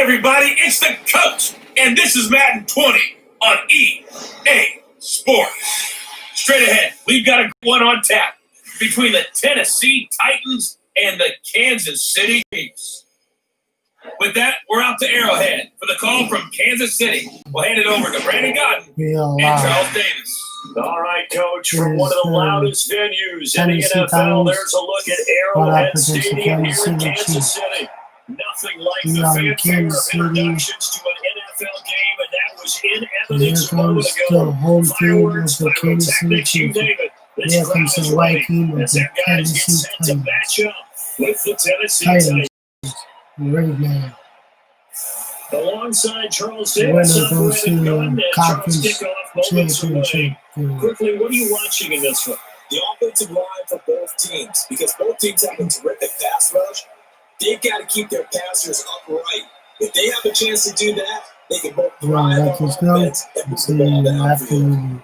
everybody, it's the coach, and this is Madden 20 on EA Sports. Straight ahead, we've got a one on tap between the Tennessee Titans and the Kansas City Chiefs. With that, we're out to Arrowhead for the call from Kansas City. We'll hand it over to Brandon Godden and Charles Davis. All right, Coach, from one of the loudest venues in the NFL, there's a look at Arrowhead Stadium here in Kansas City. Nothing like the fanfare of introductions to an NFL game, and that was in evidence a moment ago. Fireworks, pyrotechnics, you name it. This crowd is ready as their guys get set to match up with the Tennessee Titans. Right now. Alongside Charles Davis, Brandon Godden, and Charles kickoff moments away. Quickly, what are you watching in this one? The offensive line for both teams, because both teams have a terrific pass rush. They've got to keep their passers upright. If they have a chance to do that, they can both thrive on offense and move the ball downfield.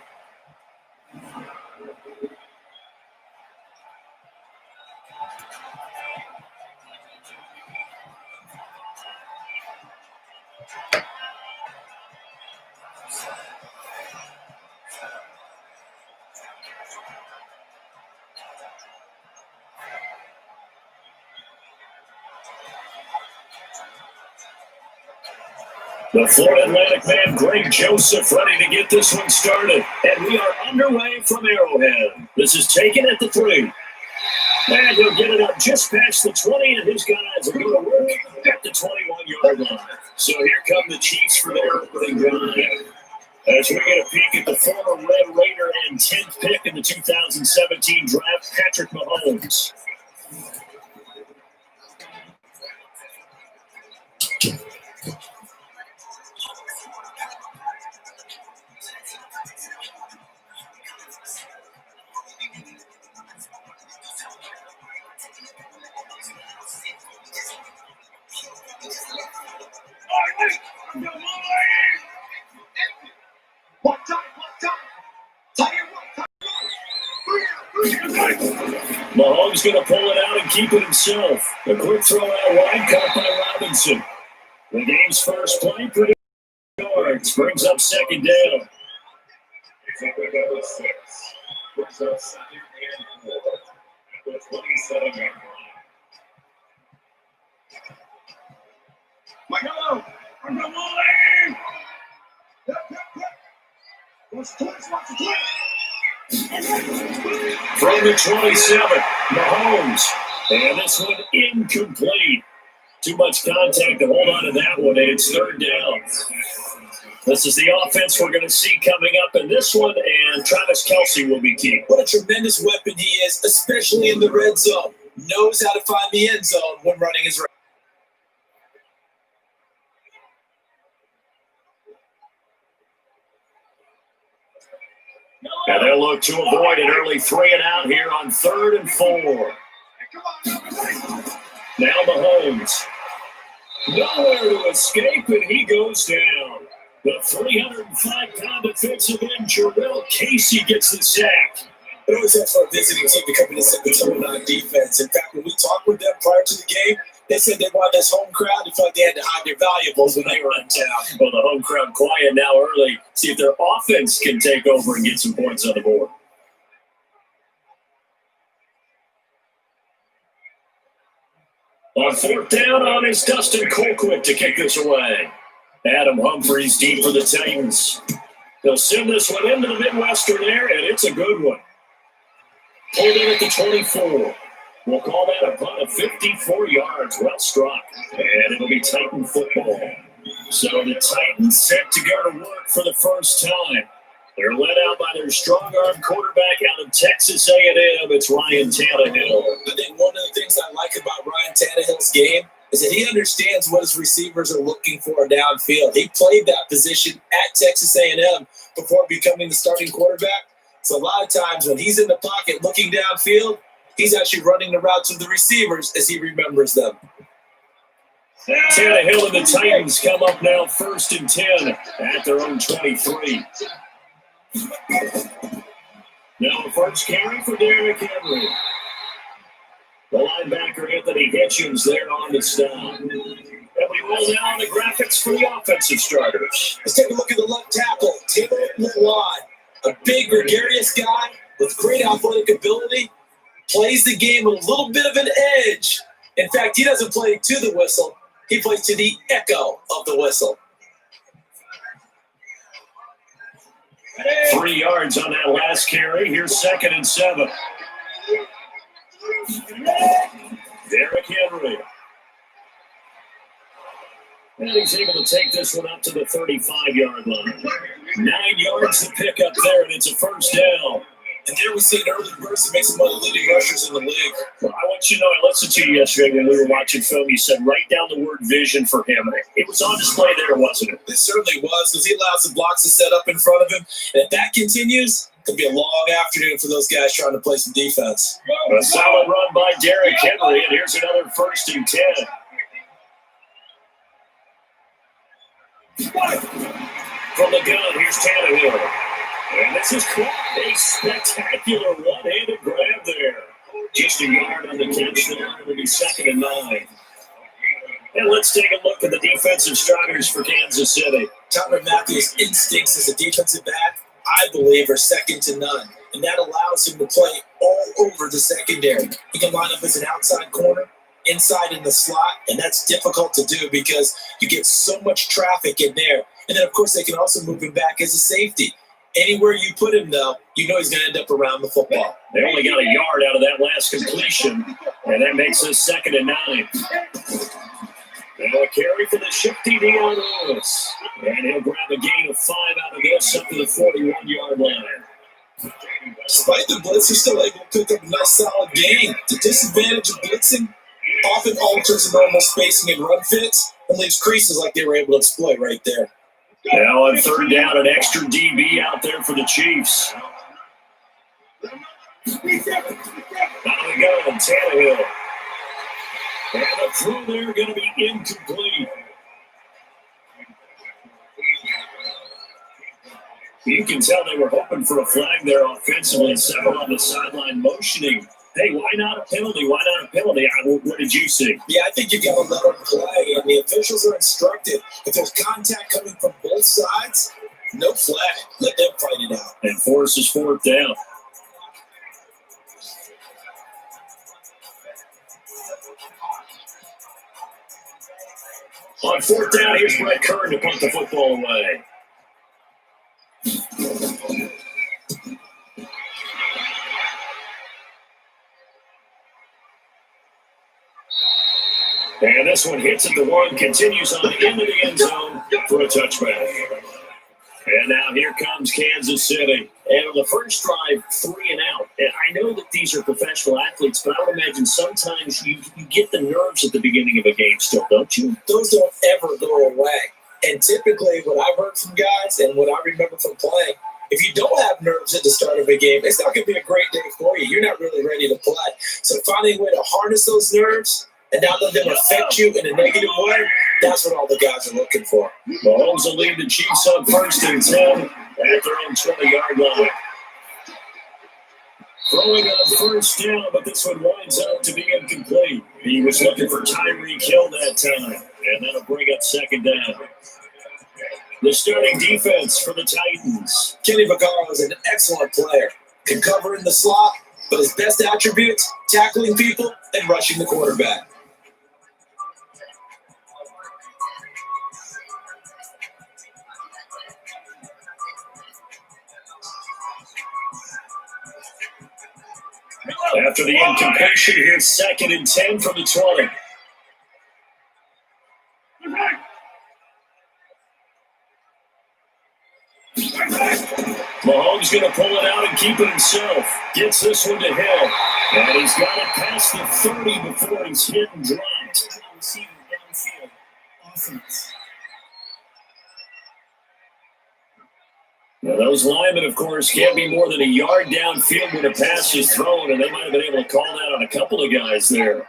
The Florida Atlantic man, Greg Joseph, ready to get this one started. And we are underway from Arrowhead. This is taken at the 3. And he'll get it up just past the 20, and his guys are going to work at the 21-yard line. So here come the Chiefs for their opening drive. As we get a peek at the former Red Raider and 10th pick in the 2017 draft, Patrick Mahomes. Mahomes going to pull it out and keep it himself. A quick throw out wide, caught by Robinson. The game's first play, pretty yards, brings up second down. From the 27, Mahomes. And this one incomplete. Too much contact to hold on to that one, and it's third down. This is the offense we're going to see coming up in this one, and Travis Kelce will be key. What a tremendous weapon he is, especially in the red zone. Knows how to find the end zone when running his route. And they'll look to avoid an early 3 and out here on 3rd and 4. Now Mahomes. Nowhere to escape, and he goes down. The 305-pound defensive end, Jarrell Casey, gets the sack. It always has for a visiting team to come in and set the tone on defense. In fact, when we talked with them prior to the game, they said they wanted this home crowd. They felt like they had to hide their valuables when they were in town. Well, the home crowd quiet now early. See if their offense can take over and get some points on the board. On 4th down on is Dustin Colquitt to kick this away. Adam Humphries deep for the Titans. They'll send this one into the Midwestern there, and it's a good one. Pulled in at the 24. We'll call that a punt of 54 yards. Well struck. And it'll be Titan football. So the Titans set to go to work for the first time. They're led out by their strong-arm quarterback out of Texas A&M. It's Ryan Tannehill. I think one of the things I like about Ryan Tannehill's game is that he understands what his receivers are looking for downfield. He played that position at Texas A&M before becoming the starting quarterback. So a lot of times when he's in the pocket looking downfield, he's actually running the routes of the receivers as he remembers them. Tannehill and the Titans come up now 1st and 10 at their own 23. Now the first carry for Derrick Henry. The linebacker Anthony Hitchens there on the stop. And we roll down the graphics for the offensive starters. Let's take a look at the left tackle, Taylor Lewan. A big, gregarious guy with great athletic ability. Plays the game with a little bit of an edge. In fact, he doesn't play to the whistle. He plays to the echo of the whistle. 3 yards on that last carry. Here's 2nd and 7. Derrick Henry. And he's able to take this one up to the 35-yard line. 9 yards to pick up there, and it's a first down. And there we see an early burst that makes him one of the leading rushers in the league. Well, I want you to know, I listened to you yesterday when we were watching film. You said write down the word vision for him. And it was on display there, wasn't it? It certainly was, because he allows the blocks to set up in front of him. And if that continues, it could be a long afternoon for those guys trying to play some defense. A solid run by Derrick Henry, and here's another 1st and 10. From the gun, here's Tannehill. And this is quite a spectacular one-handed grab there. Just a yard on the catch there. It'll be 2nd and 9. And let's take a look at the defensive starters for Kansas City. Tyrann Mathieu's instincts as a defensive back, I believe, are second to none. And that allows him to play all over the secondary. He can line up as an outside corner, inside in the slot, and that's difficult to do because you get so much traffic in there. And then, of course, they can also move him back as a safety. Anywhere you put him, though, you know he's going to end up around the football. They only got a yard out of that last completion, and that makes us 2nd and 9. Now a carry for the shifty Dion Lewis. And he'll grab a gain of 5 out of this up to the 41-yard line. Despite the blitz, he's still able to pick up a nice solid gain. The disadvantage of blitzing often alters the normal spacing and run fits and leaves creases like they were able to exploit right there. Now on 3rd down, an extra DB out there for the Chiefs. Out we go, Tannehill. And the throw there going to be incomplete. You can tell they were hoping for a flag there offensively. Several on the sideline motioning. Hey, why not a penalty? Why not a penalty? What did you see? Yeah, I think you got to let them play, and the officials are instructed. If there's contact coming from both sides, no flag. Let them fight it out. And forces 4th down. On 4th down, here's Brett Kern to punt the football away. And this one hits at the 1, continues on into the end zone for a touchback. And now here comes Kansas City. And on the first drive, 3 and out. And I know that these are professional athletes, but I would imagine sometimes you get the nerves at the beginning of a game still, don't you? Those don't ever go away. And typically what I've heard from guys and what I remember from playing, if you don't have nerves at the start of a game, it's not going to be a great day for you. You're not really ready to play. So finding a way to harness those nerves and not let them affect you in a negative way, that's what all the guys are looking for. Mahomes will lead the Chiefs on 1st and 10 at their own 20-yard line. Throwing on 1st down, but this one winds up to be incomplete. He was looking for Tyreek Hill that time, and that'll bring up 2nd down. The starting defense for the Titans. Kenny Vaccaro is an excellent player. Can cover in the slot, but his best attributes, tackling people and rushing the quarterback. After the incompletion, here's 2nd and 10 from the 20. Mahomes going to pull it out and keep it himself. Gets this one to Hill. And he's got it past the 30 before he's hit and dropped. Now, those linemen, of course, can't be more than a yard downfield when a pass is thrown, and they might have been able to call that on a couple of guys there.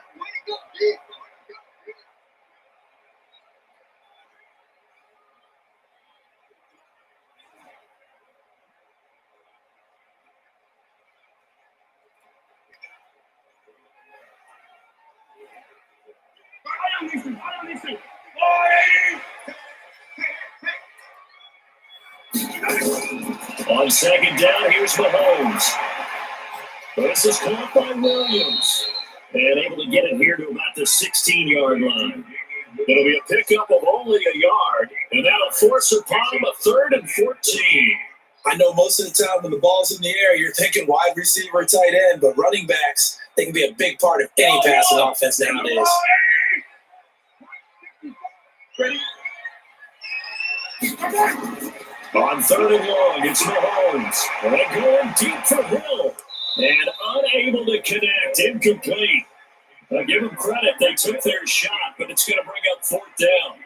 On second down, here's Mahomes. This is caught by Williams. And able to get it here to about the 16-yard line. It'll be a pickup of only a yard, and that'll force upon him a 3rd and 14. I know most of the time when the ball's in the air, you're thinking wide receiver, tight end, but running backs, they can be a big part of any passing offense nowadays. On 3rd and long, it's Mahomes. And they're going deep for Hill. And unable to connect, incomplete. I give them credit. They took their shot, but it's going to bring up 4th down.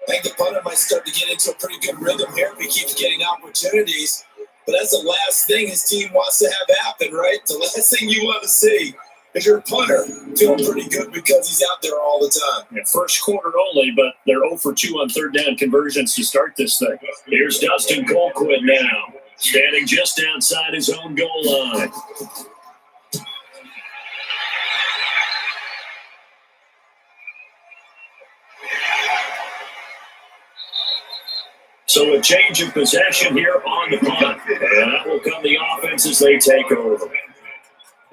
I think the punter might start to get into a pretty good rhythm here if he keeps getting opportunities. But that's the last thing his team wants to have happen, right? The last thing you want to see is your punter feeling pretty good because he's out there all the time. Yeah, first quarter only, but they're 0 for 2 on 3rd down conversions to start this thing. Here's Dustin Colquitt now, standing just outside his own goal line. So a change of possession here on the punt. And that will come the offense as they take over.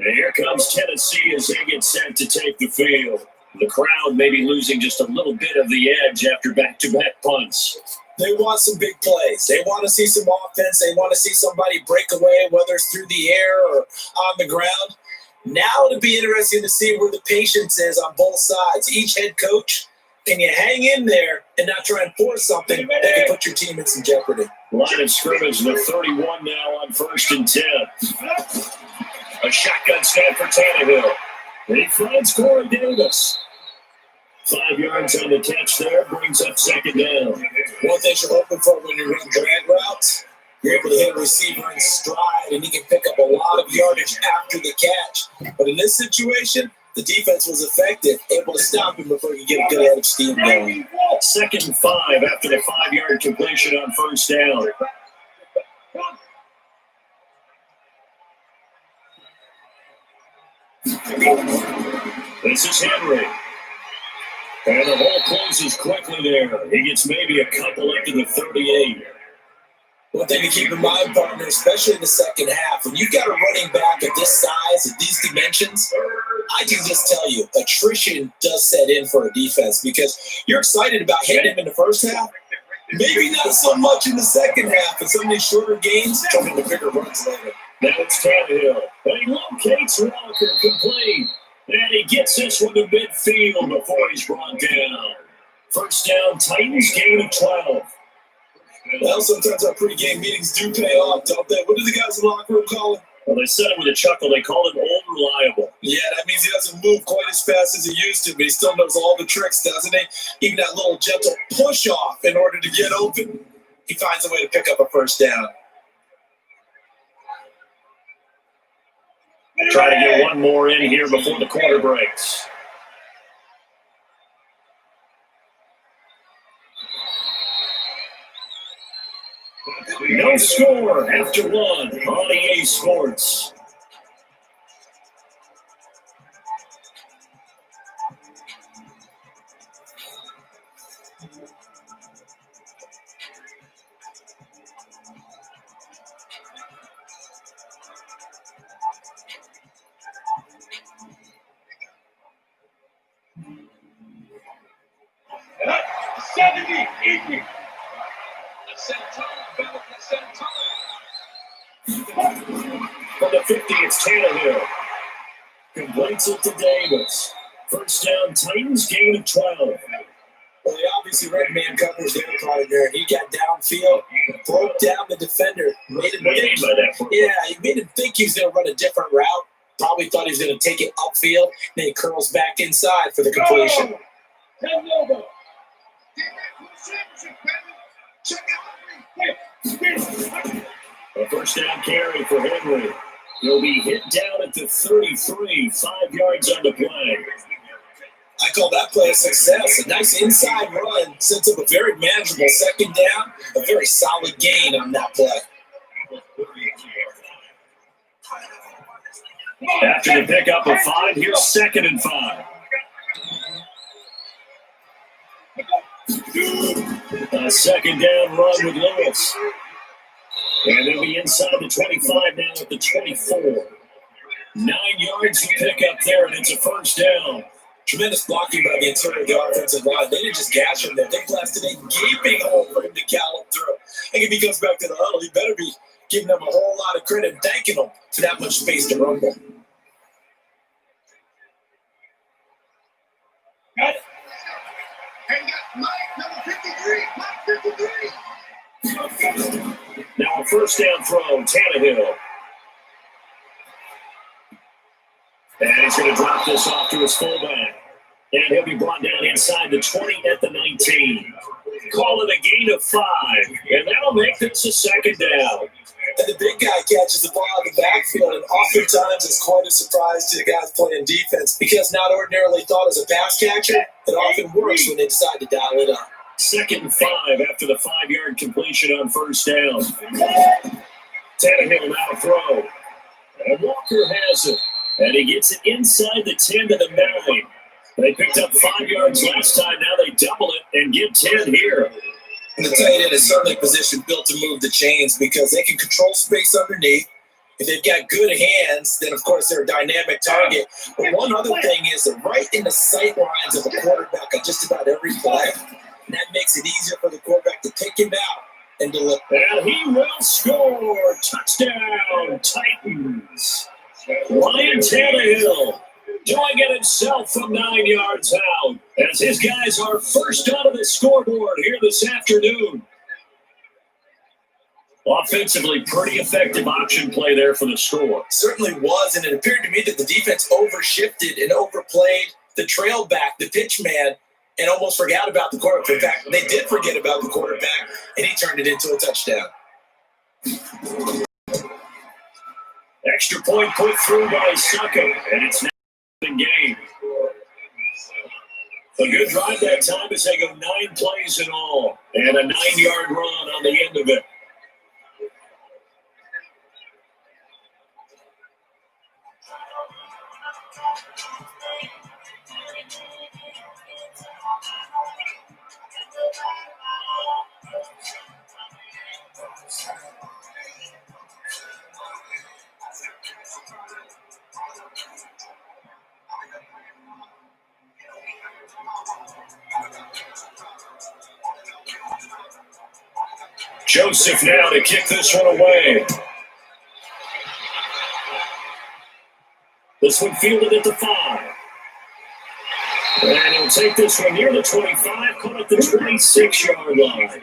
And here comes Tennessee as they get set to take the field. The crowd may be losing just a little bit of the edge after back-to-back punts. They want some big plays. They want to see some offense. They want to see somebody break away, whether it's through the air or on the ground. Now it'll be interesting to see where the patience is on both sides. Each head coach, can you hang in there and not try and force something that can put your team in some jeopardy? Line of scrimmage, the 31 now on 1st and 10. A shotgun snap for Tannehill. He finds Corey Davis. 5 yards on the catch there, brings up 2nd down. One thing you're hoping for when you run drag routes, you're able to hit a receiver in stride, and he can pick up a lot of yardage after the catch. But in this situation, the defense was effective, able to stop him before he could get a good head of steam going. 2nd and 5 after the 5-yard completion on 1st down. This is Henry. And the hole closes quickly there. He gets maybe a couple up to the 38. One thing to keep in mind, partner, especially in the second half, when you've got a running back at this size, at these dimensions, I can just tell you, attrition does set in for a defense because you're excited about hitting him in the first half. Maybe not so much in the second half, and some of these shorter games turn into bigger runs later. Now it's Tannehill. And he locates Walker complete. And he gets this one to midfield before he's brought down. 1st down, Titans, gain of 12. Well, sometimes our pregame meetings do pay off, don't they? What do the guys in the locker room call it? Well, they said it with a chuckle. They called him old reliable. Yeah, that means he doesn't move quite as fast as he used to, but he still knows all the tricks, doesn't he? Even that little gentle push-off in order to get open. He finds a way to pick up a 1st down. Try to get one more in here before the quarter breaks. No score after one on EA Sports. From the 50, it's Tannehill. Completes it to Davis. 1st down, Titans, gain of 12. Well, they obviously red man covers their partner. He got downfield, broke down the defender, made him think. Yeah, he made him think he was going to run a different route. Probably thought he was going to take it upfield. Then he curls back inside for the completion. A 1st down carry for Henry. He'll be hit down at the 33, 5 yards on the play. I call that play a success. A nice inside run sets up a very manageable 2nd down, a very solid gain on that play. After the pickup of 5, here's 2nd and 5. A second down run with Lewis. And they'll be inside the 25 now at the 24. 9 yards to pick up there, and it's a first down. Tremendous blocking by the interior of the offensive line. They didn't just gash him there. They blasted a gaping hole for him to gallop through. And if he comes back to the huddle, he better be giving them a whole lot of credit and thanking them for that much space to rumble. Got it. And got Mike, number 53. Mike 53. Now a first down throw, Tannehill. And he's going to drop this off to his fullback. And he'll be brought down inside the 20 at the 19. Call it a gain of 5. And that'll make this a second down. And the big guy catches the ball in the backfield, and oftentimes it's quite a surprise to the guys playing defense because not ordinarily thought as a pass catcher, it often works when they decide to dial it up. 2nd and 5 after the 5-yard completion on first down. Tannehill now throw. And Walker has it. And he gets it inside the 10 to the 9. They picked up 5 yards last time. Now they double it and get 10 here. And the tight end is certainly a position built to move the chains because they can control space underneath. If they've got good hands, then of course they're a dynamic target. But one other thing is they're right in the sight lines of a quarterback on just about every play. And that makes it easier for the quarterback to pick him out and deliver. And he will score. Touchdown, Titans. Ryan Tannehill doing it himself from 9 yards out as his guys are first onto the scoreboard here this afternoon. Offensively, pretty effective option play there for the score. Certainly was, and it appeared to me that the defense overshifted and overplayed the trail back, the pitch man, and almost forgot about the quarterback. In fact, they did forget about the quarterback, and he turned it into a touchdown. Extra point put through by Succo, and it's now in game. A good drive that time as they go 9 plays in all, and a 9-yard run on the end of it. Joseph now to kick this one away. This one fielded at the 5. And he'll take this one near the 25, caught at the 26-yard line.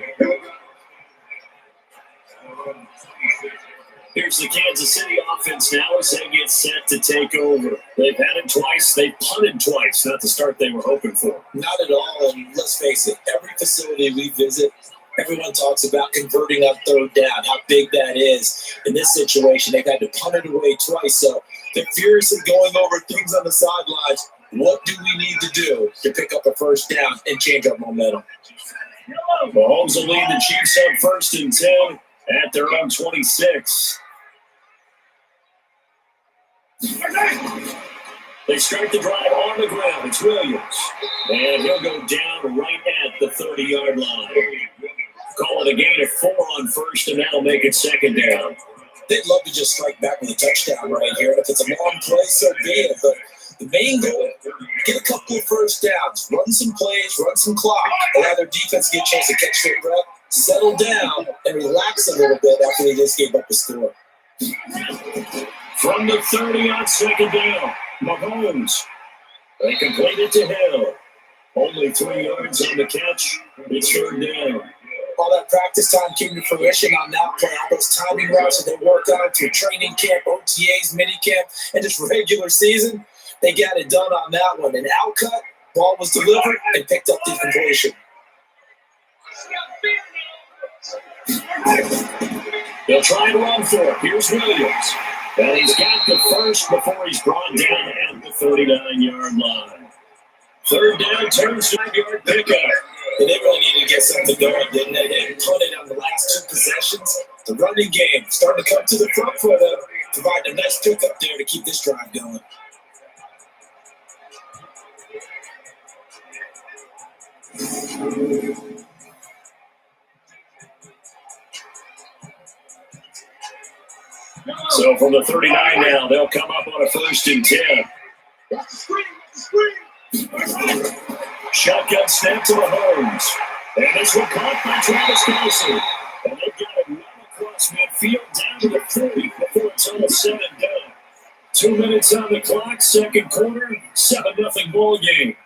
Here's the Kansas City offense now as they get set to take over. They've had it twice. They've punted twice. Not the start they were hoping for. Not at all, and let's face it, every facility we visit, everyone talks about converting on 3rd down, how big that is. In this situation, they've had to punt it away twice, so they're furiously going over things on the sidelines. What do we need to do to pick up a first down and change our momentum? Mahomes will lead the Chiefs up 1st and 10 at their own 26. They start the drive on the ground. It's Williams. And he'll go down right at the 30-yard line. Call it a gain of 4 on 1st, and that'll make it 2nd down. They'd love to just strike back with a touchdown right here. And if it's a long play, so be it. But the main goal, get a couple of first downs, run some plays, run some clock, allow their defense to get a chance to catch their breath, settle down, and relax a little bit after they just gave up the score. From the 30 on 2nd down, Mahomes. They complete it to Hill. Only 3 yards on the catch. It's 3rd down. All that practice time came to fruition on that play. All those timing routes that they worked on through training camp, OTAs, minicamp, and just regular season, they got it done on that one. An outcut, ball was delivered, and picked up the completion. They'll try and run for it. Here's Williams. And he's got the first before he's brought down at the 39-yard line. 3rd down, turns 5-yard pickup. They really needed to get something going, didn't they? They punted on the last 2 possessions. The running game starting to come to the front for them, providing a nice pickup there to keep this drive going. So from the 39 now, they'll come up on a 1st and 10. Watch the screen. Watch the screen. Shotgun snap to Mahomes. And this one caught by Travis Kelce. And they've got it run across midfield down to the 40 before it's all said and done. 2 minutes on the clock, second quarter, 7-0 ball game.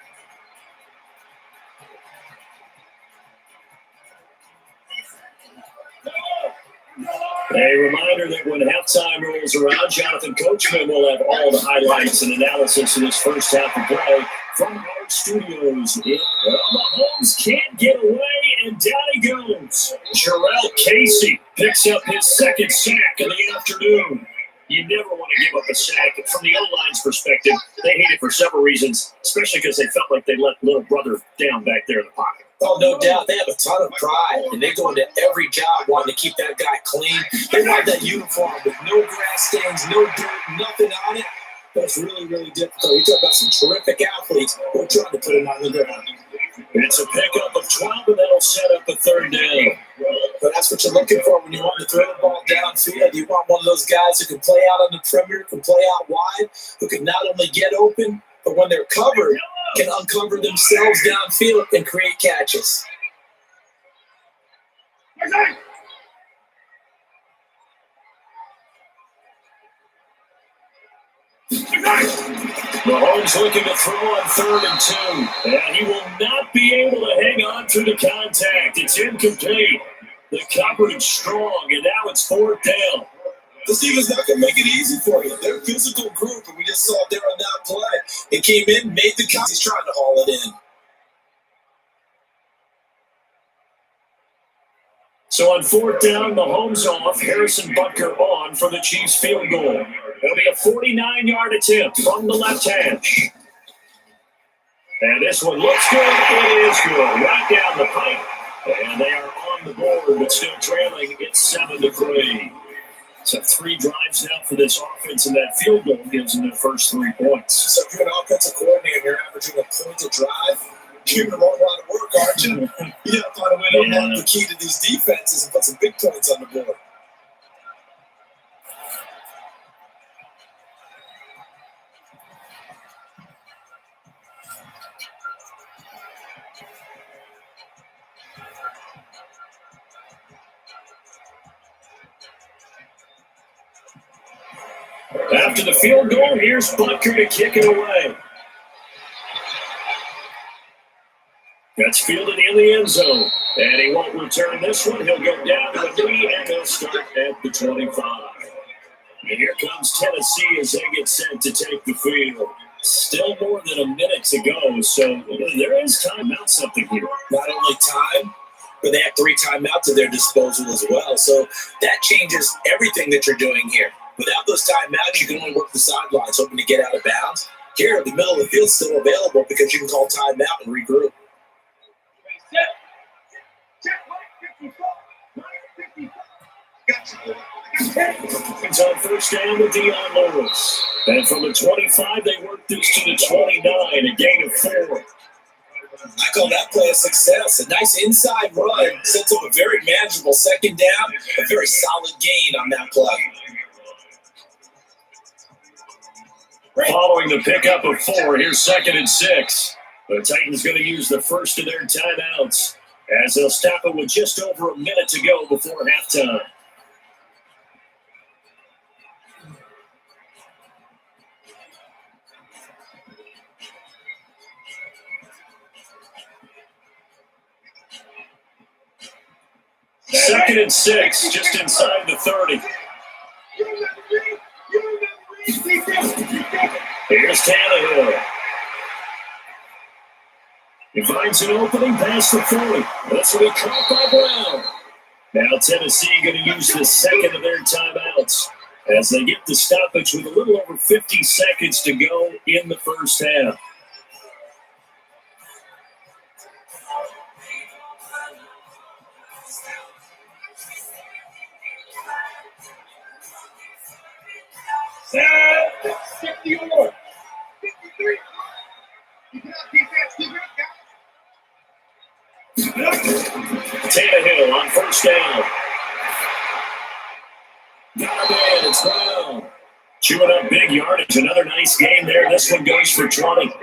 A reminder that when halftime rolls around, Jonathan Coachman will have all the highlights and analysis of this first half of play from our studios. Mahomes can't get away, and down he goes. Jarrell Casey picks up his second sack of the afternoon. You never want to give up a sack. From the O-line's perspective, they hate it for several reasons, especially because they felt like they let little brother down back there in the pocket. Oh, no doubt. They have a ton of pride, and they go into every job wanting to keep that guy clean. They want that uniform with no grass stains, no dirt, nothing on it. But it's really, really difficult. You talk about some terrific athletes who are trying to put it on the ground. It's a pickup of 12, and that'll set up a 3rd down. But that's what you're looking for when you want to throw the ball downfield. You want one of those guys who can play out on the perimeter, can play out wide, who can not only get open, but when they're covered, can uncover themselves downfield and create catches. Mahomes looking to throw on 3rd and 2, and he will not be able to hang on through the contact. It's incomplete. The coverage strong, and now it's 4th down. This team is not going to make it easy for you. They're a physical group, and we just saw there on that play. It came in, made the cut. He's trying to haul it in. So on 4th down, Mahomes off, Harrison Butker on for the Chiefs field goal. It'll be a 49-yard attempt from the left hash. And this one looks good. It is good. Right down the pipe. And they are on the board, but still trailing. It's 7-3. So 3 drives now for this offense, and that field goal gives them their first 3 points. So if you're an offensive coordinator and you're averaging a point a drive, you're going to want a lot of work, aren't you? You got to find a way to unlock the key to these defenses and put some big points on the board. After the field goal, here's Butker to kick it away. That's fielded in the end zone. And he won't return this one. He'll go down to the knee, and he'll start at the 25. And here comes Tennessee as they get set to take the field. Still more than a minute to go, so there is time out something here. Not only time, but they have 3 timeouts at their disposal as well. So that changes everything that you're doing here. Without those timeouts, you can only work the sidelines, hoping to get out of bounds. Here, the middle of the field's still available because you can call timeout and regroup. It's on 1st down with Dion Lewis. And from the 25, they work this to the 29, a gain of 4. I call that play a success. A nice inside run sets up a very manageable 2nd down, a very solid gain on that play. Following the pickup of 4, here's 2nd and 6. The Titans going to use the first of their timeouts as they'll stop it with just over a minute to go before halftime. Second and 6, just inside the 30. Here's Tannehill. He finds an opening past the 40. This will be caught by Brown. Now Tennessee going to use the second of their timeouts as they get the stoppage with a little over 50 seconds to go in the first half. Set. 54. 53. You cannot defense. Keep it. Tannehill on 1st down. Got a man. It's Brown. Chewing up big yardage. Another nice game there. This one goes for 20.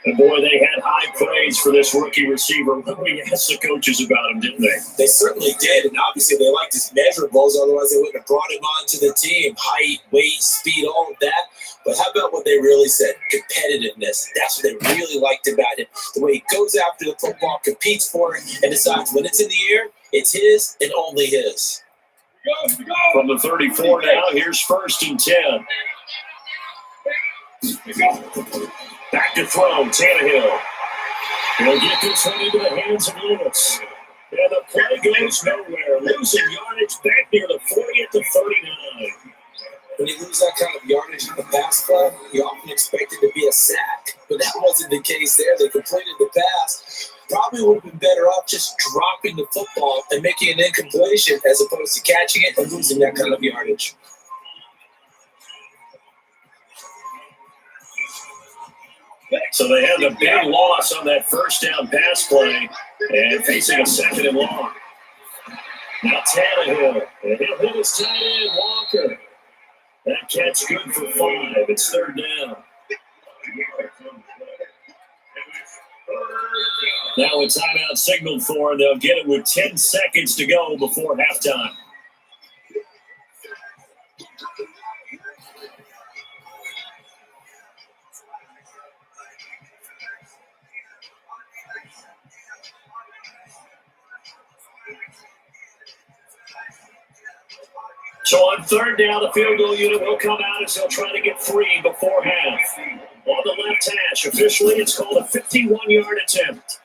And boy, they had high praise for this rookie receiver when we asked the coaches about him, didn't they? They certainly did, and obviously they liked his measurables, otherwise they wouldn't have brought him onto the team. Height, weight, speed, all of that. But how about what they really said? Competitiveness. That's what they really liked about him. The way he goes after the football, competes for it, and decides when it's in the air, it's his and only his. From the 34 now, here's 1st and 10. Back to throw, Tannehill. He'll get this one into the hands of Lewis. And the play goes nowhere. Losing yardage back near the 40 at the 39. When you lose that kind of yardage in the pass play, you often expect it to be a sack. But that wasn't the case there. They completed the pass. Probably would have been better off just dropping the football and making an incompletion as opposed to catching it and losing that kind of yardage. So they had a big loss on that first down pass play and facing a 2nd and long. Now Tannehill, and he'll hit his tight end, Walker. That catch good for 5. It's 3rd down. Now a timeout signaled for, they'll get it with 10 seconds to go before halftime. So on 3rd down, the field goal unit will come out as they'll try to get 3 before half. On the left hash, officially it's called a 51-yard attempt.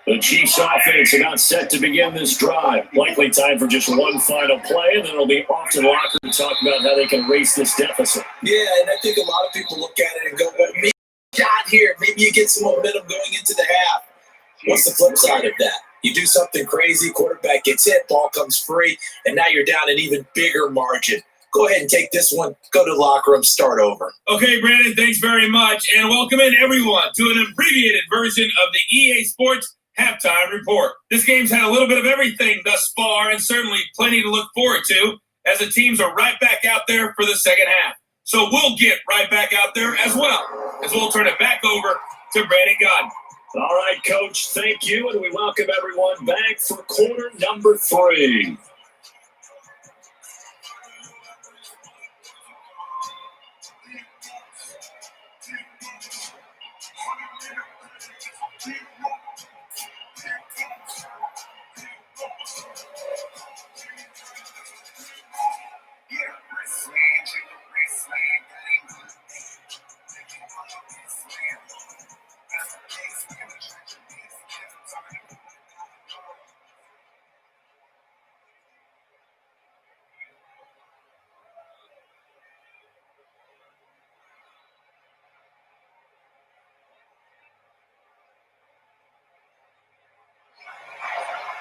The Chiefs offense about set to begin this drive. Likely time for just one final play, and then it'll be off to the locker to talk about how they can erase this deficit. Yeah, and I think a lot of people look at it and go, well, maybe you got here. Maybe you get some momentum going into the half. What's the flip side of that? You do something crazy, quarterback gets hit, ball comes free, and now you're down an even bigger margin. Go ahead and take this one, go to the locker room, start over. Okay, Brandon, thanks very much. And welcome in, everyone, to an abbreviated version of the EA Sports Halftime Report. This game's had a little bit of everything thus far, and certainly plenty to look forward to, as the teams are right back out there for the second half. So we'll get right back out there as well, as we'll turn it back over to Brandon Godden. All right, Coach, thank you, and we welcome everyone back for quarter number 3.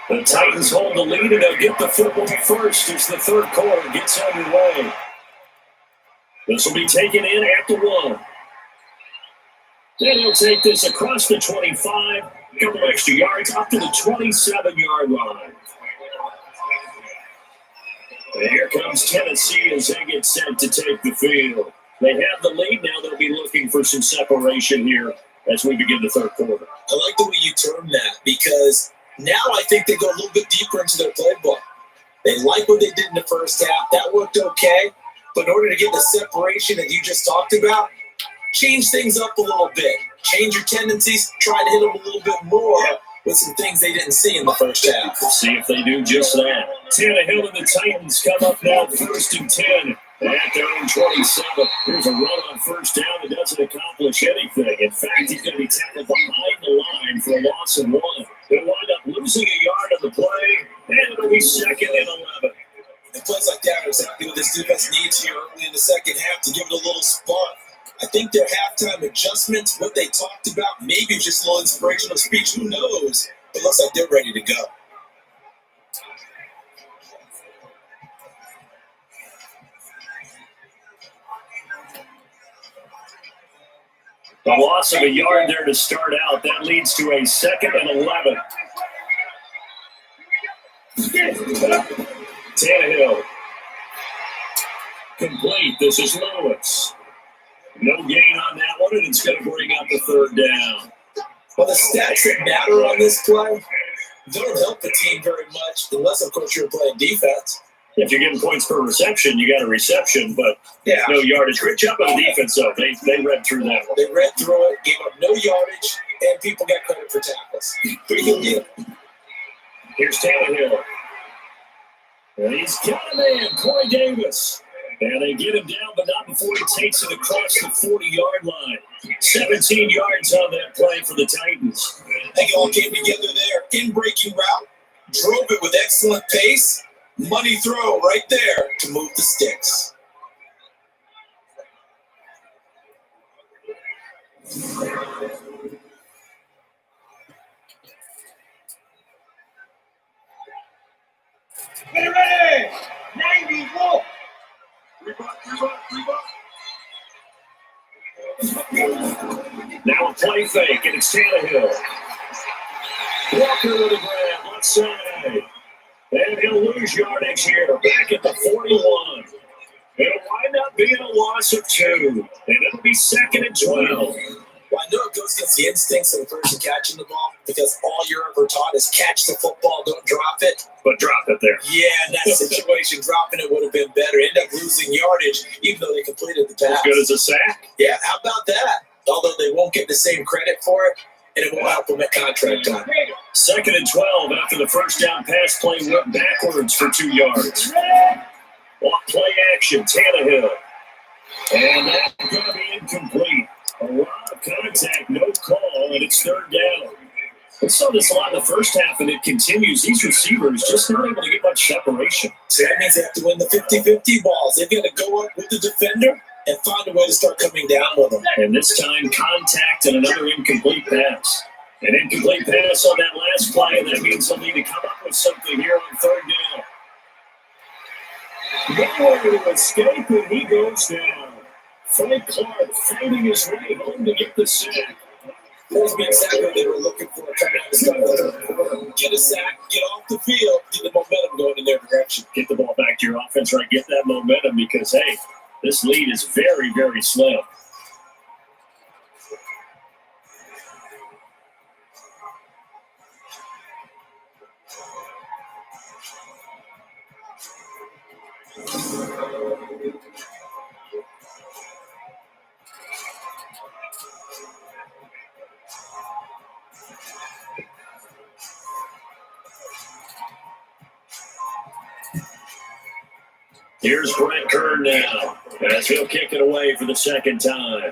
The Titans hold the lead, and they'll get the football first as the third quarter gets underway. This will be taken in at the 1. Then he'll take this across the 25, a couple extra yards, up to the 27-yard line. And here comes Tennessee as they get set to take the field. They have the lead now. They'll be looking for some separation here as we begin the third quarter. I like the way you term that, because now I think they go a little bit deeper into their playbook. They like what they did in the first half. That worked okay. But in order to get the separation that you just talked about, change things up a little bit. Change your tendencies. Try to hit them a little bit more. with some things they didn't see in the first half. We'll see if they do just that. Tannehill and the Titans come up now 1st and 10 at their own 27. Here's a run on first down that doesn't accomplish anything. In fact, he's going to be tackled behind the line for a loss of 1. They'll wind up losing a yard on the play, and it'll be 2nd and 11. And plays like that are exactly what this defense needs here early in the second half to give it a little spark. I think their halftime adjustments, what they talked about, maybe just a little inspirational speech, who knows? It looks like they're ready to go. A loss of a yard there to start out. That leads to a 2nd and 11. Tannehill. Complete. This is Lewis. No gain on that one, and it's going to bring up the 3rd down. Well, the stats that matter on this play don't help the team very much, unless, of course, you're playing defense. If you're getting points per reception, you got a reception, but Yeah. no yardage. Great job on the defense, though. They read through that one. They read through it, gave up no yardage, and people got credit for tackles. Pretty good deal. Here's Tannehill. And he's got a man, Corey Davis. And they get him down, but not before he takes it across the 40-yard line. 17 yards on that play for the Titans. They all came together there. In-breaking route, drove it with excellent pace. Money throw right there to move the sticks. Get ready! 91! Now a play fake, and it's Tannehill. Walker with a grab, left side. And he'll lose yardage here, back at the 41. It'll wind up being a loss of 2, and it'll be 2nd and 12. Well, I know it goes against the instincts of the person catching the ball because all you're ever taught is catch the football, don't drop it. But drop it there. Yeah, in that situation, dropping it would have been better. End up losing yardage, even though they completed the pass. As good as a sack. Yeah, how about that? Although they won't get the same credit for it, and it won't help them at contract time. 2nd and 12 after the first down pass play went backwards for 2 yards. Off play action, Tannehill. And that's going to be incomplete. A lot of contact, no call, and it's 3rd down. We saw this a lot in the first half, and it continues. These receivers just not able to get much separation. So that means they have to win the 50-50 balls. They've got to go up with the defender and find a way to start coming down with them. And this time, contact and another incomplete pass. An incomplete pass on that last play, and that means they'll need to come up with something here on 3rd down. Nowhere to escape, and he goes down. Frank Clark fighting his way home to get the sack. That's exactly what they were looking for coming out of the third quarter. Get a sack, get off the field, get the momentum going in their direction. Get the ball back to your offense, right? Get that momentum because, hey, this lead is very, very slim. Here's Brett Kern now, as he'll kick it away for the 2nd time.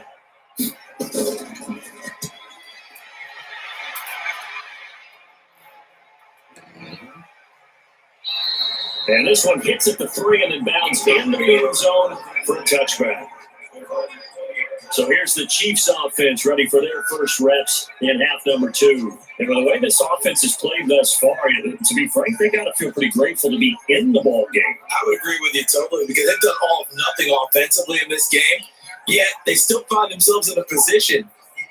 And this one hits at the 3 and then bounds into the end zone for a touchback. So here's the Chiefs offense ready for their first reps in half number 2. And with the way this offense has played thus far, to be frank, they got to feel pretty grateful to be in the ball game. I would agree with you totally because they've done all of nothing offensively in this game, yet they still find themselves in a position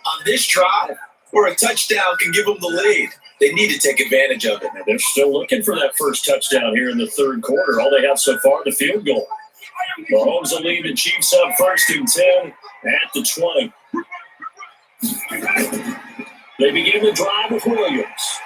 on this drive where a touchdown can give them the lead. They need to take advantage of it. And they're still looking for that first touchdown here in the 3rd quarter. All they have so far, the field goal. Mahomes will lead the Chiefs up 1st and 10 at the 20. They begin the drive with Williams.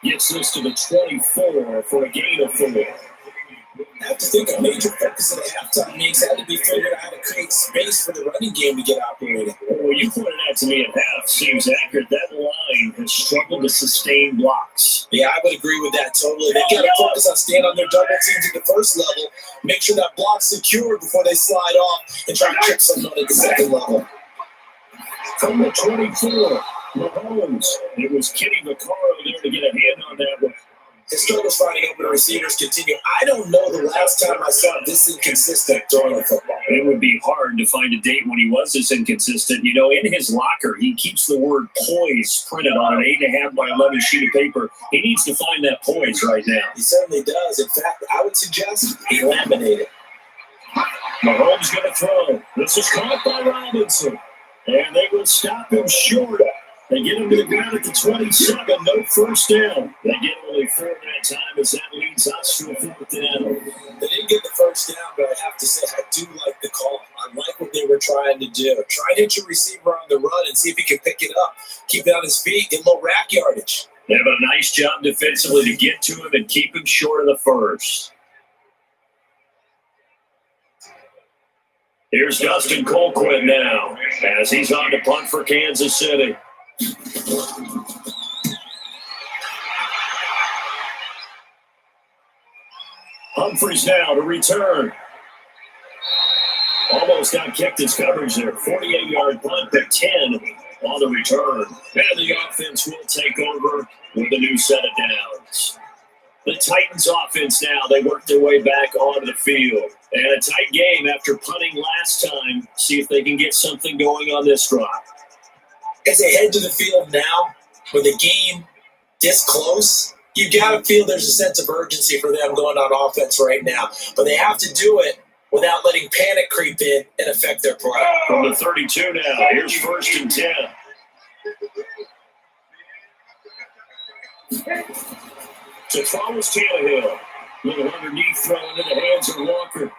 Gets this to the 24 for a gain of 4. I have to think a major focus of the halftime means had to be figuring out how to create space for the running game to get operating. Well, you pointed out to me at half seems accurate. That line line has struggled to sustain blocks. Yeah, I would agree with that totally. They got to focus on staying on their double teams at the first level, make sure that block's secured before they slide off, and try to trick someone at the second level. From the 24, Mahomes. It was Kenny Vaccaro there to get a hand on that one. His struggles finding open receivers continue. I don't know the last time I saw this inconsistent throwing the football. It would be hard to find a date when he was this inconsistent. You know, in his locker, he keeps the word poise printed on an 8.5 by 11 sheet of paper. He needs to find that poise right now. He certainly does. In fact, I would suggest he laminate it. Mahomes going to throw. This is caught by Robinson. And they will stop him short. They get him to the ground at the 27. No first down. They get only 4 that time as that leads us to a 4th down. They didn't get the first down, but I have to say I do like the call. I like what they were trying to do. Try and hit your receiver on the run and see if he can pick it up. Keep it on his feet. Get a little rack yardage. They have a nice job defensively to get to him and keep him short of the first. Here's Dustin Colquitt now as he's on to punt for Kansas City. Humphreys now to return. Almost got kicked his coverage there. 48-yard punt, but 10 on the return. And the offense will take over with a new set of downs. The Titans offense now, they work their way back onto the field. And a tight game after punting last time. See if they can get something going on this drive. As they head to the field now, with the game this close, you got to feel there's a sense of urgency for them going on offense right now. But they have to do it without letting panic creep in and affect their play. From the 32 now, here's 1st and 10. To Thomas Tannehill. Little underneath throw into the hands of Walker.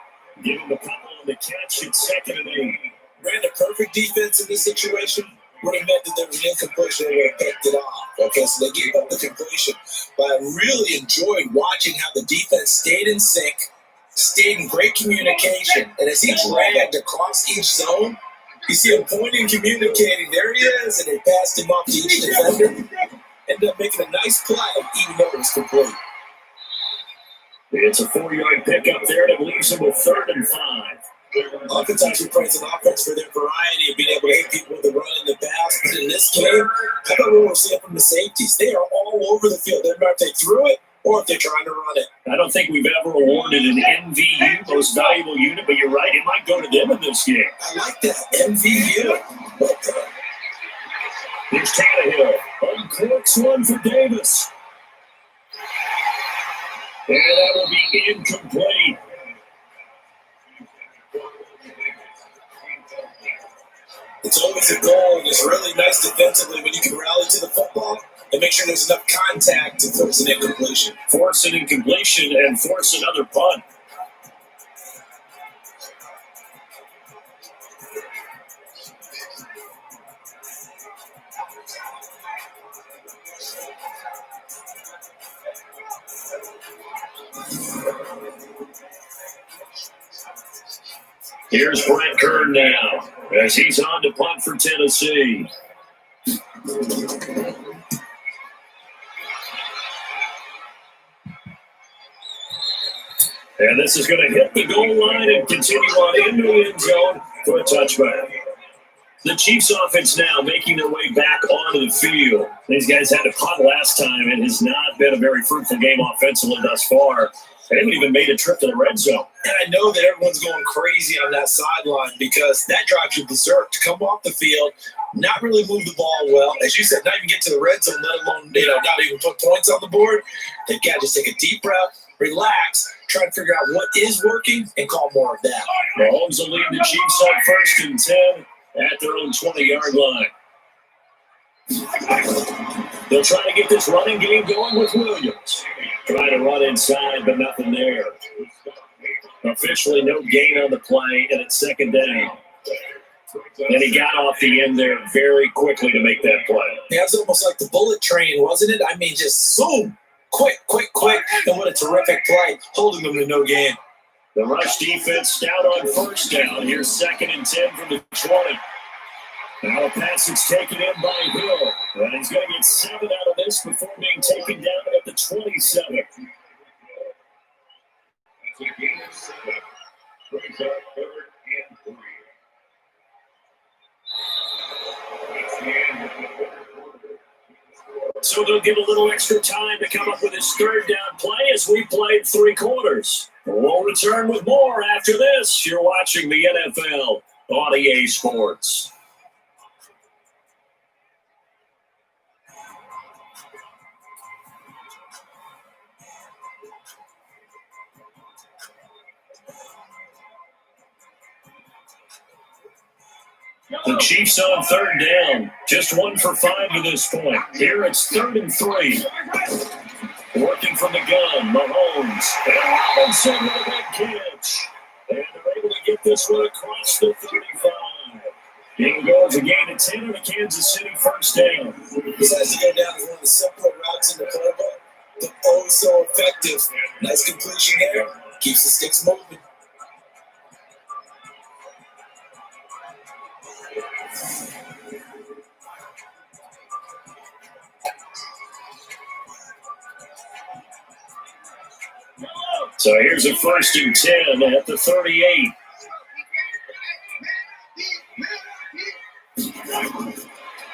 Give him a couple on the catch at 2nd and 8. Ran a perfect defense in this situation. Would have meant that there was an incompletion, they would have picked it off. Okay, so they gave up the completion. But I really enjoyed watching how the defense stayed in sync, stayed in great communication. And as he dragged across each zone, you see him pointing, communicating. There he is, and they passed him off to each defender. Ended up making a nice play, even though it was complete. It's a 4-yard pickup there that leaves him with 3rd and 5. Offense actually plays an offense for their variety of being able to hit people with the run and the pass. But in this game, I don't know what we're seeing from the safeties. They are all over the field. Doesn't matter if they threw it or if they're trying to run it. I don't think we've ever awarded an MVU, most valuable unit, but you're right, it might go to them in this game. I like that, MVU. But, here's Tannehill. Uncorks one for Davis. And that will be incomplete. it's always a goal, and it's really nice defensively when you can rally to the football and make sure there's enough contact to force an incompletion. Force an incompletion and force another punt. Here's Brent Kern now as he's on to punt for Tennessee. And this is going to hit the goal line and continue on into the end zone for a touchback. The Chiefs offense now making their way back onto the field. These guys had to punt last time. It has not been a very fruitful game offensively thus far. They haven't even made a trip to the red zone. And I know that everyone's going crazy on that sideline because that drives you berserk to come off the field, not really move the ball well. As you said, not even get to the red zone, let alone not even put points on the board. They've got to just take a deep breath, relax, try to figure out what is working, and call more of that. Mahomes will lead the Chiefs on 1st and 10 at their own 20-yard line. They'll try to get this running game going with Williams. Trying to run inside, but nothing there. Officially no gain on the play, and it's 2nd down. And he got off the end there very quickly to make that play. Yeah, it was almost like the bullet train, wasn't it? I mean, just zoom, quick, and what a terrific play, holding them to no gain. The rush defense stout on 1st down. Here's 2nd and 10 from the 20. Now a pass is taken in by Hill. And he's going to get 7 out of this before being taken down at the 27. That's a gain of 7. Brings up 3rd and 3. That's the end of the 3rd quarter. So they'll get a little extra time to come up with his 3rd down play as we played 3 quarters. We'll return with more after this. You're watching the NFL on EA Sports. The Chiefs on 3rd down. Just 1 for 5 to this point. Here it's 3rd and 3. Working from the gun, Mahomes. And Robinson with a big catch. And they're able to get this one across the 35. In goes a gain of 10 on the Kansas City 1st down. This has to go down as one of the simpler routes in the playbook, but oh so effective. Nice completion there. Keeps the sticks moving. So here's a 1st and 10 at the 38.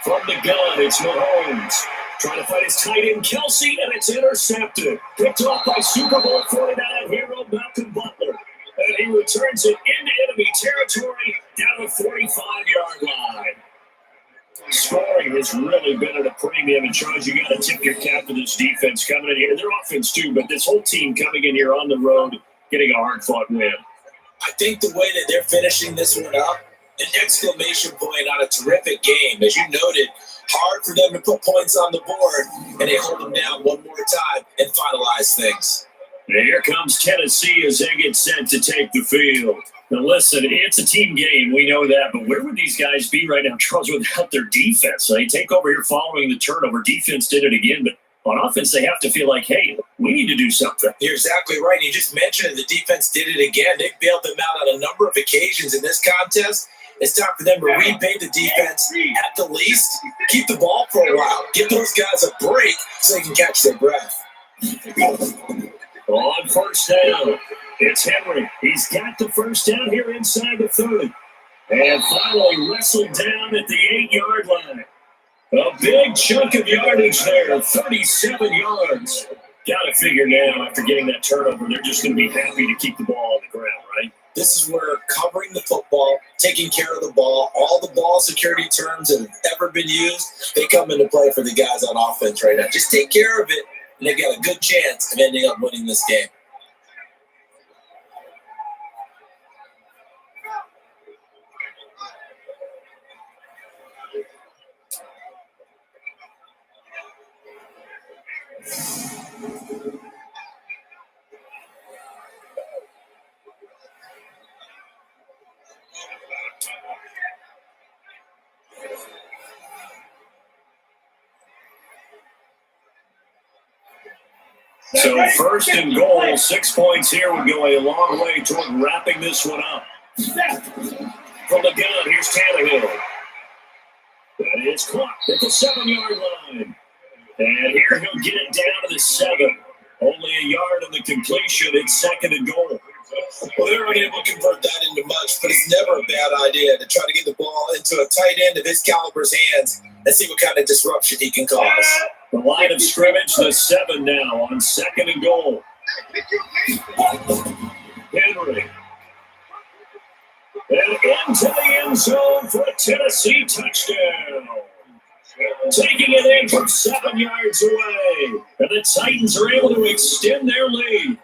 From the gun, it's Mahomes. Trying to find his tight end, Kelsey, and it's intercepted. Picked off by Super Bowl 49 hero Malcolm Butler. And he returns it into enemy territory down the 45-yard line. Scoring has really been at a premium, and Charles, you got to tip your cap to this defense coming in here. Their offense too, but this whole team coming in here on the road, getting a hard-fought win. I think the way that they're finishing this one up, an exclamation point on a terrific game. As you noted, hard for them to put points on the board, and they hold them down one more time and finalize things. And here comes Tennessee as they get set to take the field. Now listen, it's a team game, we know that, but where would these guys be right now, Charles, without their defense? They take over here following the turnover. Defense did it again, but on offense, they have to feel like, hey, we need to do something. You're exactly right. You just mentioned it. The defense did it again. They bailed them out on a number of occasions in this contest. It's time for them to repay the defense at the least. Keep the ball for a while. Give those guys a break so they can catch their breath. On 1st down, it's Henry. He's got the 1st down here inside the 30. And finally wrestled down at the 8-yard line. A big chunk of yardage there, 37 yards. Got to figure now, after getting that turnover, they're just going to be happy to keep the ball on the ground, right? This is where covering the football, taking care of the ball, all the ball security terms that have ever been used, they come into play for the guys on offense right now. Just take care of it, and they've got a good chance of ending up winning this game. So 1st and goal, 6 points here would go a long way toward wrapping this one up. From the gun, here's Tannehill. That is caught at the 7-yard line. And here he'll get it down to the 7. Only a yard on the completion. It's 2nd and goal. Well, they're unable to convert that into much, but it's never a bad idea to try to get the ball into a tight end of his caliber's hands and see what kind of disruption he can cause. The line of scrimmage, the 7 now on 2nd and goal. Henry. And into the end zone for a Tennessee touchdown. Taking it in from 7 yards away. And the Titans are able to extend their lead.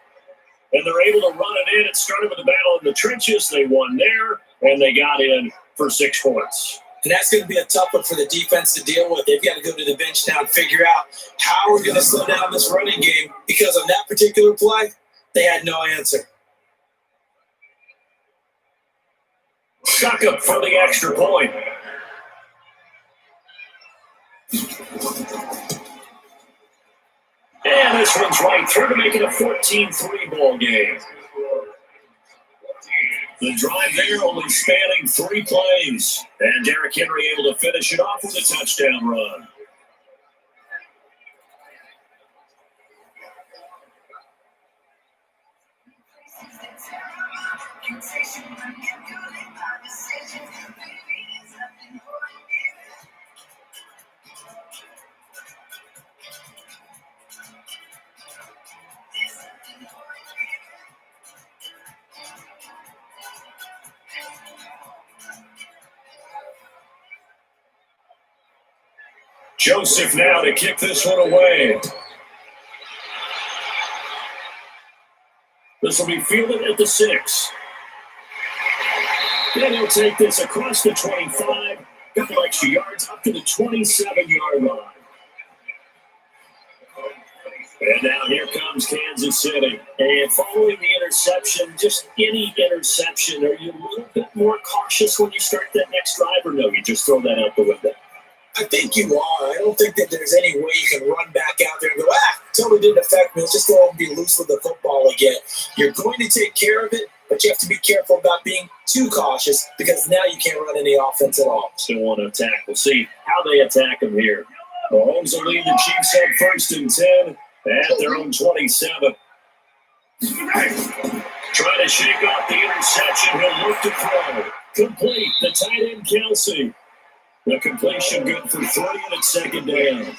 And they're able to run it in. It started with the battle in the trenches. They won there, and they got in for 6 points. And that's going to be a tough one for the defense to deal with. They've got to go to the bench now and figure out how we're going to slow down this running game, because on that particular play, they had no answer. Stuck up for the extra point. And this one's right through to make it a 14-3 ball game. The drive there only spanning 3 plays. And Derrick Henry able to finish it off with a touchdown run. Joseph now to kick this one away. This will be fielded at the 6. Then he'll take this across the 25, couple extra yards up to the 27-yard line. And now here comes Kansas City. And following the interception, just any interception, are you a little bit more cautious when you start that next drive, or no, you just throw that out the window? I think you are. I don't think that there's any way you can run back out there and go, totally didn't affect me. Let's just go and be loose with the football again. You're going to take care of it, but you have to be careful about being too cautious because now you can't run any offense at all. Still want to attack. We'll see how they attack them here. Mahomes will lead the Chiefs up 1st and 10 at their own 27. Trying to shake off the interception. He'll look to throw. Complete. The tight end, Kelsey. The completion good for 3 and it's 2nd down.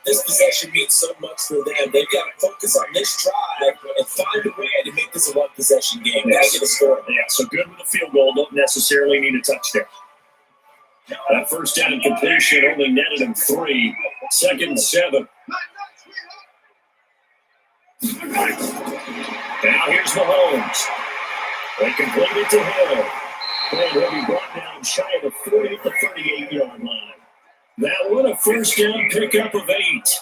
This possession means so much for them. They've got to focus on this drive and find a way to make this a one-possession game. Got to get a score. Yeah, so good with a field goal. Don't necessarily need a touchdown. That 1st down completion only netted him 3. 2nd and 7. Now here's Mahomes. They complete it to Hill. And he'll be brought down shy of the 40 to 38-yard line. That one a 1st down pickup of 8.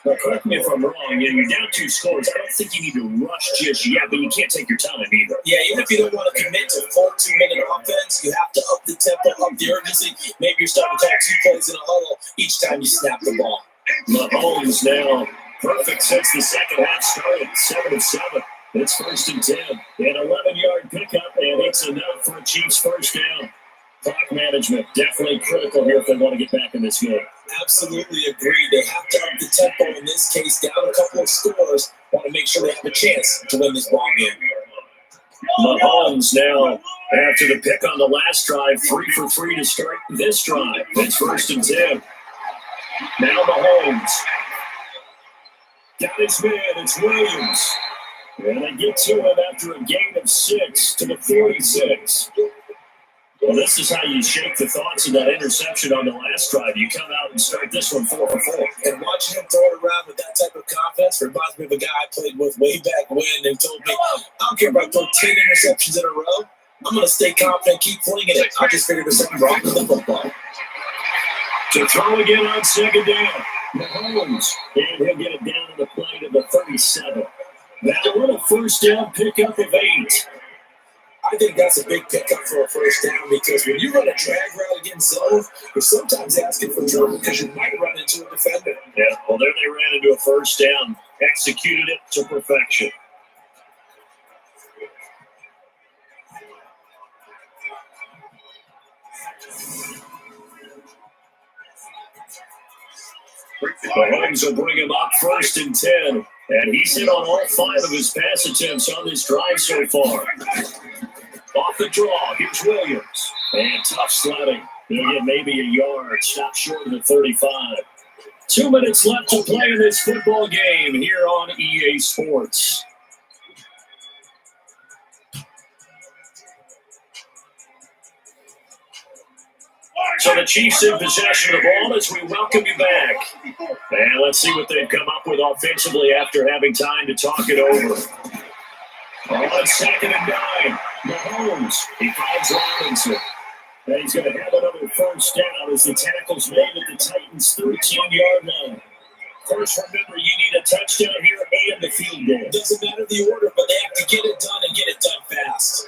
Now, correct me if I'm wrong. You're down 2 scores. I don't think you need to rush just yet, but you can't take your time either. Yeah, even if you don't want to commit to a full 2-minute offense, you have to up the tempo, up the urgency. Maybe you're starting to talk 2 plays in a huddle each time you snap the ball. Mahomes now perfect since the second half started. 7 of 7. It's 1st and 10. An 11-yard pickup, and it's enough for a Chiefs 1st down. Clock management definitely critical here if they want to get back in this game. Absolutely agree. They have to up the tempo in this case, down a couple of scores. Want to make sure they have a chance to win this ball game. Mahomes now, after the pick on the last drive, 3 for 3 to start this drive. It's 1st and 10. Now Mahomes. Got his man, it's Williams. And they get to him after a gain of 6 to the 46. Well, this is how you shake the thoughts of that interception on the last drive. You come out and start this one 4 for 4. And watching him throw it around with that type of confidence reminds me of a guy I played with way back when and told me, I don't care if I throw 10 interceptions in a row. I'm going to stay confident, keep flinging it. I just figured there's something wrong with the football. To throw again on 2nd down. Mahomes. And he'll get it down to the play to the 37. That one a 1st down pickup of 8. I think that's a big pickup for a 1st down because when you run a drag route against zone, you're sometimes asking for trouble because you might run into a defender. Yeah, well, there they ran into a 1st down, executed it to perfection. Mahomes will bring him up 1st and 10. And he's hit on all 5 of his pass attempts on this drive so far. Off the draw, here's Williams. And tough sledding. He'll get maybe a yard. Stop short of the 35. 2 minutes left to play in this football game here on EA Sports. So the Chiefs in possession of the ball as we welcome you back. And let's see what they've come up with offensively after having time to talk it over. On 2nd and 9, Mahomes, he finds Robinson. And he's going to have another 1st down as the tackle's made at the Titans' 13-yard line. Of course, remember, you need a touchdown here and the field goal. It doesn't matter the order, but they have to get it done and get it done fast.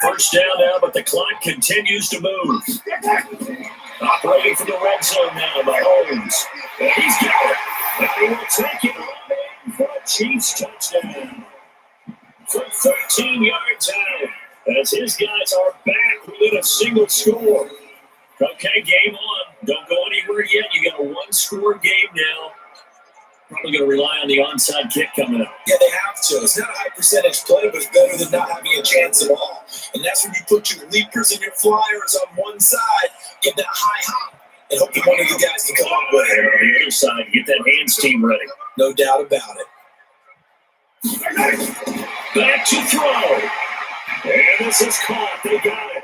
1st down now, but the clock continues to move. Operating from the red zone now, Mahomes. And he's got it. And he will take it on in for a Chiefs touchdown. From 13 yards out, as his guys are back within a single score. Okay, game on. Don't go anywhere yet. You got a 1-score game now. Probably going to rely on the onside kick coming up. Yeah, they have to. It's not a high percentage play, but it's better than not having a chance at all. And that's when you put your leapers and your flyers on one side, get that high hop, and hope that one of the guys can come up with And it. on the other side, get that hands team ready. No doubt about it. Back to throw. And this is caught. They got it.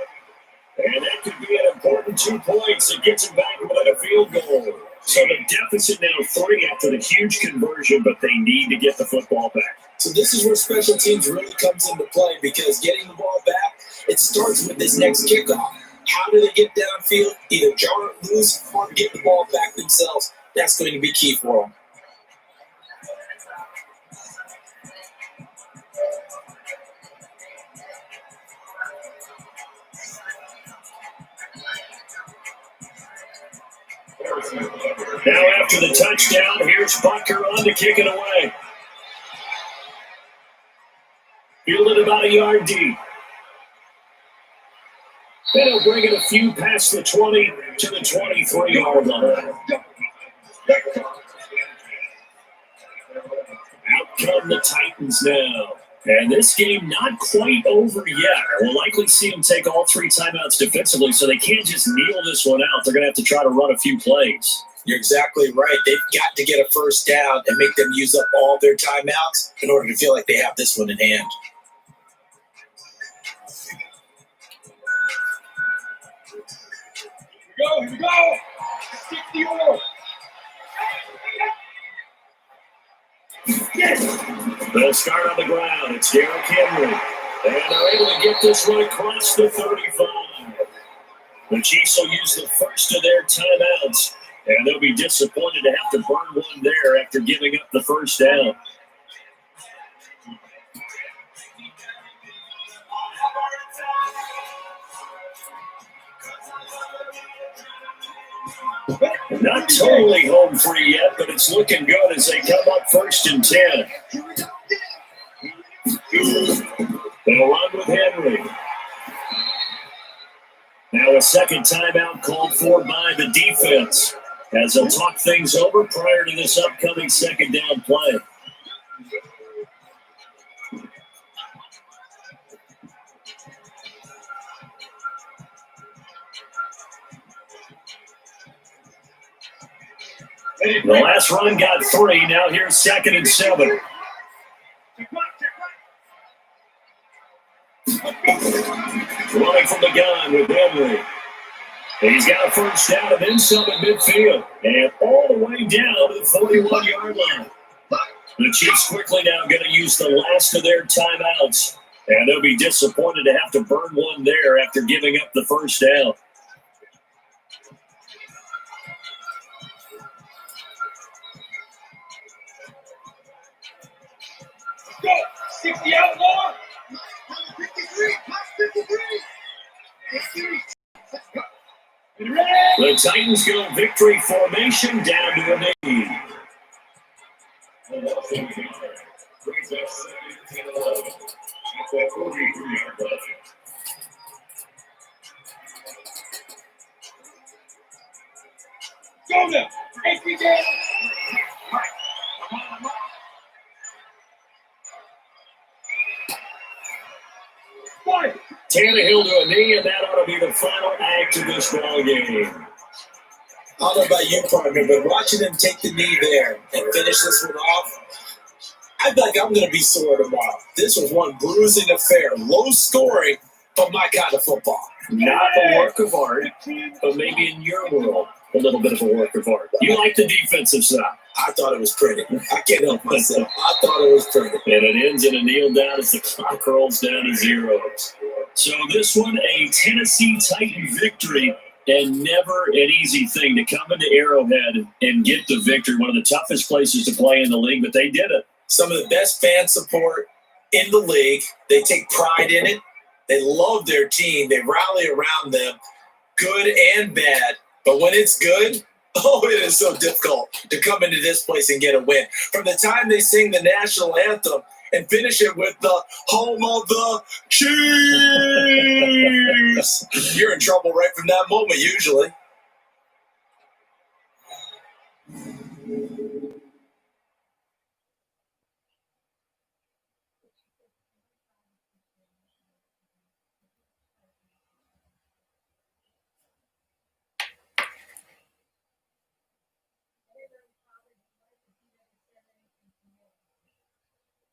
And that could be an important 2 points that gets them back within a field goal. So the deficit now 3 after the huge conversion, but they need to get the football back. So this is where special teams really comes into play, because getting the ball back, it starts with this next kickoff. How do they get downfield? Either jar it loose or get the ball back themselves. That's going to be key for them. Now after the touchdown, here's Butker on to kick it away. Fielded about a yard deep. Then he'll bring it a few past the 20 to the 23-yard line. Out come the Titans now. And this game not quite over yet. We'll likely see them take all 3 timeouts defensively, so they can't just kneel this one out. They're going to have to try to run a few plays. You're exactly right. They've got to get a first down and make them use up all their timeouts in order to feel like they have this one in hand. Here we go. 60 or. They'll start on the ground. It's Derrick Henry. And they're able to get this one across the 35. The Chiefs will use the first of their timeouts, and they'll be disappointed to have to burn one there after giving up the first down. Not totally home free yet, but it's looking good as they come up 1st and 10. They'll run with Henry. Now a second timeout called for by the defense as they'll talk things over prior to this upcoming second down play. The last run got 3. Now here's 2nd and 7. Running from the gun with Henry. He's got a first down and then some in midfield. And all the way down to the 41-yard line. The Chiefs quickly now going to use the last of their timeouts. And they'll be disappointed to have to burn one there after giving up the first down. Go. 60 out more. 53. 53. The Titans go victory formation down to a knee. Go now. APJ. Tannehill to a knee, and that ought to be the final act of this ball game. I don't know about you, partner, but watching them take the knee there and finish this one off, I feel like I'm going to be sore tomorrow. This was one bruising affair, low scoring, but my kind of football. Not a work of art, but maybe in your world, a little bit of a work of art. You like the defensive side. I thought it was pretty. I can't help myself. I thought it was pretty. And it ends in a kneel down as the clock rolls down to 0. So this one, a Tennessee Titan victory, and never an easy thing to come into Arrowhead and get the victory. One of the toughest places to play in the league, but they did it. Some of the best fan support in the league. They take pride in it. They love their team. They rally around them, good and bad. But when it's good, oh, it is so difficult to come into this place and get a win. From the time they sing the national anthem and finish it with the home of the Chiefs, you're in trouble right from that moment, usually.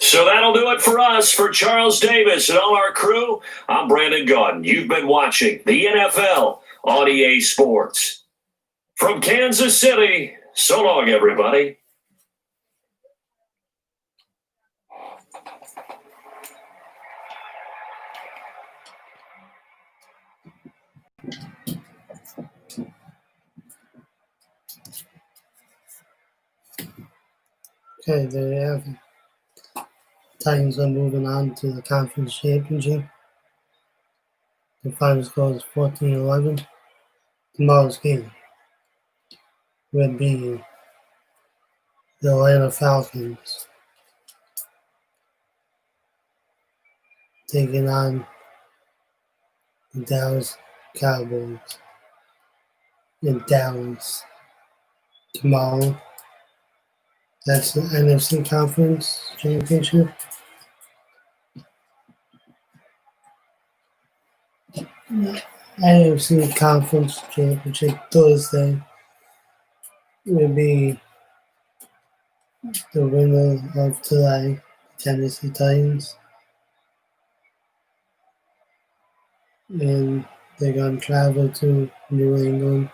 So that'll do it for us. For Charles Davis and all our crew, I'm Brandon Gaudin. You've been watching the NFL on EA Sports. From Kansas City, so long, everybody. Okay, there you have it. Titans are moving on to the conference championship. The final score is 14-11. Tomorrow's game will be the Atlanta Falcons taking on the Dallas Cowboys in Dallas tomorrow. That's the NFC Conference Championship. NFC Conference Championship Thursday will be the winner of today, Tennessee Titans. And they're going to travel to New England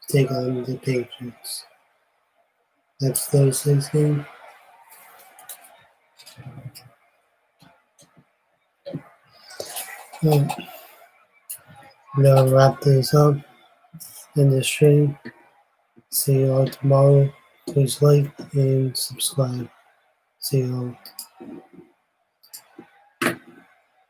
to take on the Patriots. That's Thursday's game. Right. We'll wrap this up in the stream. See you all tomorrow. Please like and subscribe. See you all.